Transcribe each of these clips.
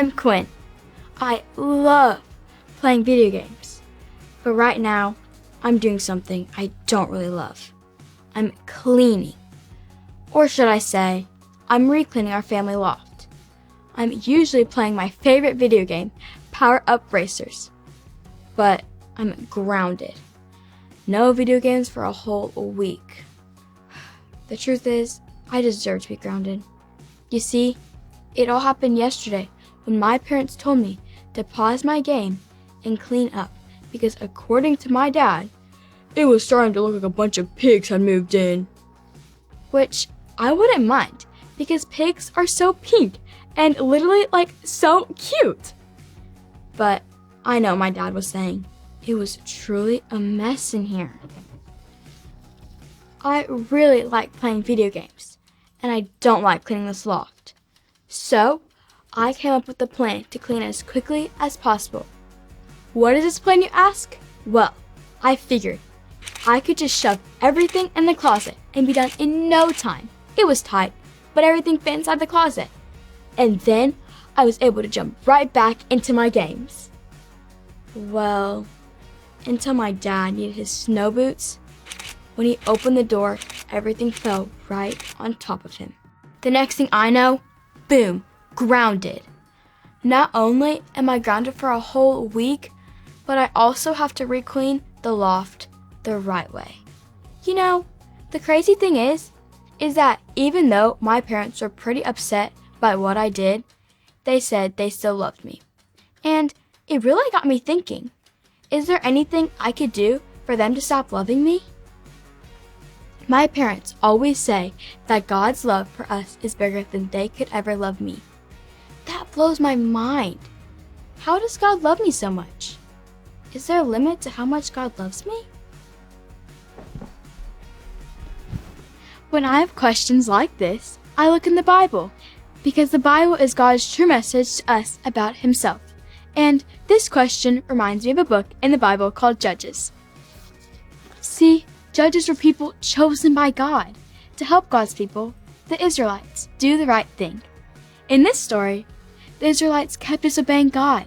I'm Quinn. I love playing video games. But right now, I'm doing something I don't really love. I'm cleaning. Or should I say, I'm re-cleaning our family loft. I'm usually playing my favorite video game, Power Up Racers. But I'm grounded. No video games for a whole week. The truth is, I deserve to be grounded. You see, it all happened yesterday when my parents told me to pause my game and clean up because according to my dad, it was starting to look like a bunch of pigs had moved in. Which I wouldn't mind because pigs are so pink and literally so cute. But I know my dad was saying it was truly a mess in here. I really like playing video games and I don't like cleaning this loft. So I came up with a plan to clean as quickly as possible. What is this plan, you ask? Well, I figured I could just shove everything in the closet and be done in no time. It was tight, but everything fit inside the closet. And then I was able to jump right back into my games. Well, until my dad needed his snow boots. When he opened the door, everything fell right on top of him. The next thing I know, boom, grounded. Not only am I grounded for a whole week, but I also have to re-clean the loft the right way. You know, the crazy thing is that even though my parents were pretty upset by what I did, they said they still loved me. And it really got me thinking, is there anything I could do for them to stop loving me? My parents always say that God's love for us is bigger than they could ever love me. That blows my mind. How does God love me so much? Is there a limit to how much God loves me? When I have questions like this, I look in the Bible, because the Bible is God's true message to us about Himself. And this question reminds me of a book in the Bible called Judges. See, Judges were people chosen by God to help God's people, the Israelites, do the right thing. In this story, the Israelites kept disobeying God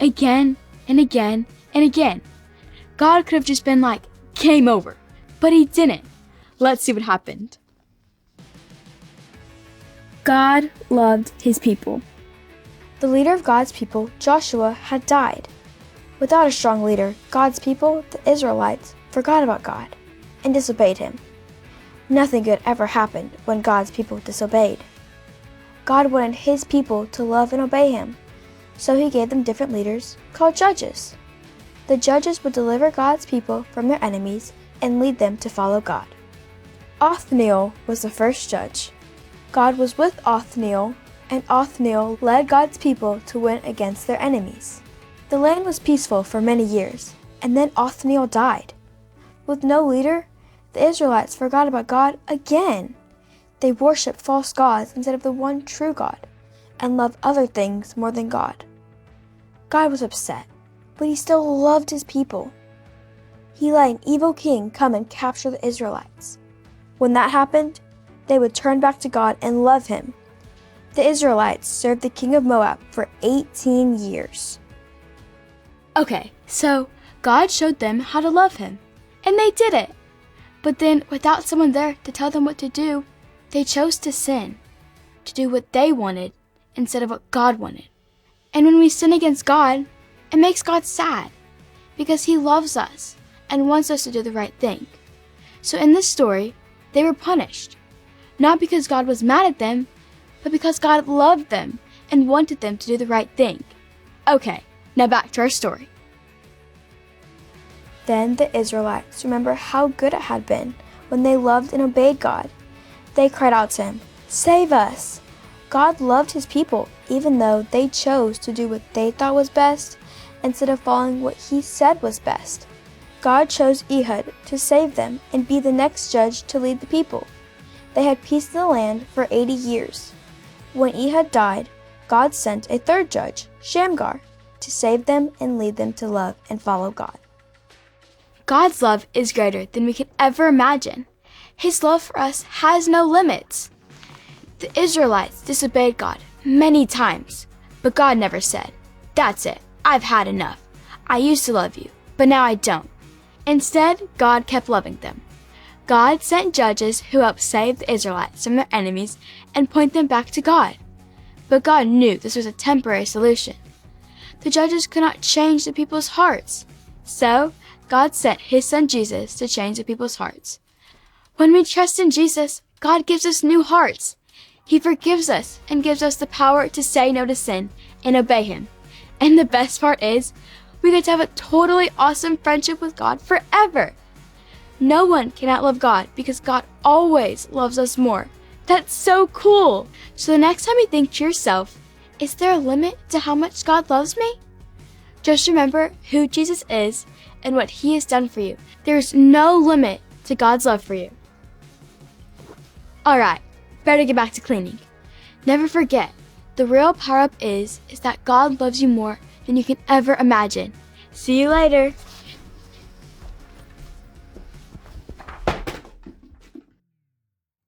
again and again and again. God could have just been like, game over, but He didn't. Let's see what happened. God loved His people. The leader of God's people, Joshua, had died. Without a strong leader, God's people, the Israelites, forgot about God and disobeyed Him. Nothing good ever happened when God's people disobeyed. God wanted His people to love and obey Him, so He gave them different leaders called judges. The judges would deliver God's people from their enemies and lead them to follow God. Othniel was the first judge. God was with Othniel, and Othniel led God's people to win against their enemies. The land was peaceful for many years, and then Othniel died. With no leader, the Israelites forgot about God again. They worshiped false gods instead of the one true God, and loved other things more than God. God was upset, but He still loved His people. He let an evil king come and capture the Israelites. When that happened, they would turn back to God and love Him. The Israelites served the king of Moab for 18 years. Okay, so God showed them how to love Him, and they did it. But then, without someone there to tell them what to do, they chose to sin, to do what they wanted instead of what God wanted. And when we sin against God, it makes God sad, because He loves us and wants us to do the right thing. So in this story, they were punished, not because God was mad at them, but because God loved them and wanted them to do the right thing. Okay, now back to our story. Then the Israelites remembered how good it had been when they loved and obeyed God. They cried out to Him, "Save us!" God loved His people even though they chose to do what they thought was best instead of following what He said was best. God chose Ehud to save them and be the next judge to lead the people. They had peace in the land for 80 years. When Ehud died, God sent a third judge, Shamgar, to save them and lead them to love and follow God. God's love is greater than we can ever imagine. His love for us has no limits. The Israelites disobeyed God many times, But God never said, "That's it, I've had enough. I used to love you, but now I don't." Instead, God kept loving them. God sent judges who helped save the Israelites from their enemies and point them back to God. But God knew this was a temporary solution. The judges could not change the people's hearts. So, God sent His Son Jesus to change the people's hearts. When we trust in Jesus, God gives us new hearts. He forgives us and gives us the power to say no to sin and obey Him. And the best part is, we get to have a totally awesome friendship with God forever. No one can outlove God because God always loves us more. That's so cool! So the next time you think to yourself, is there a limit to how much God loves me? Just remember who Jesus is and what He has done for you. There's no limit to God's love for you. Alright, better get back to cleaning. Never forget, the real power-up is that God loves you more than you can ever imagine. See you later!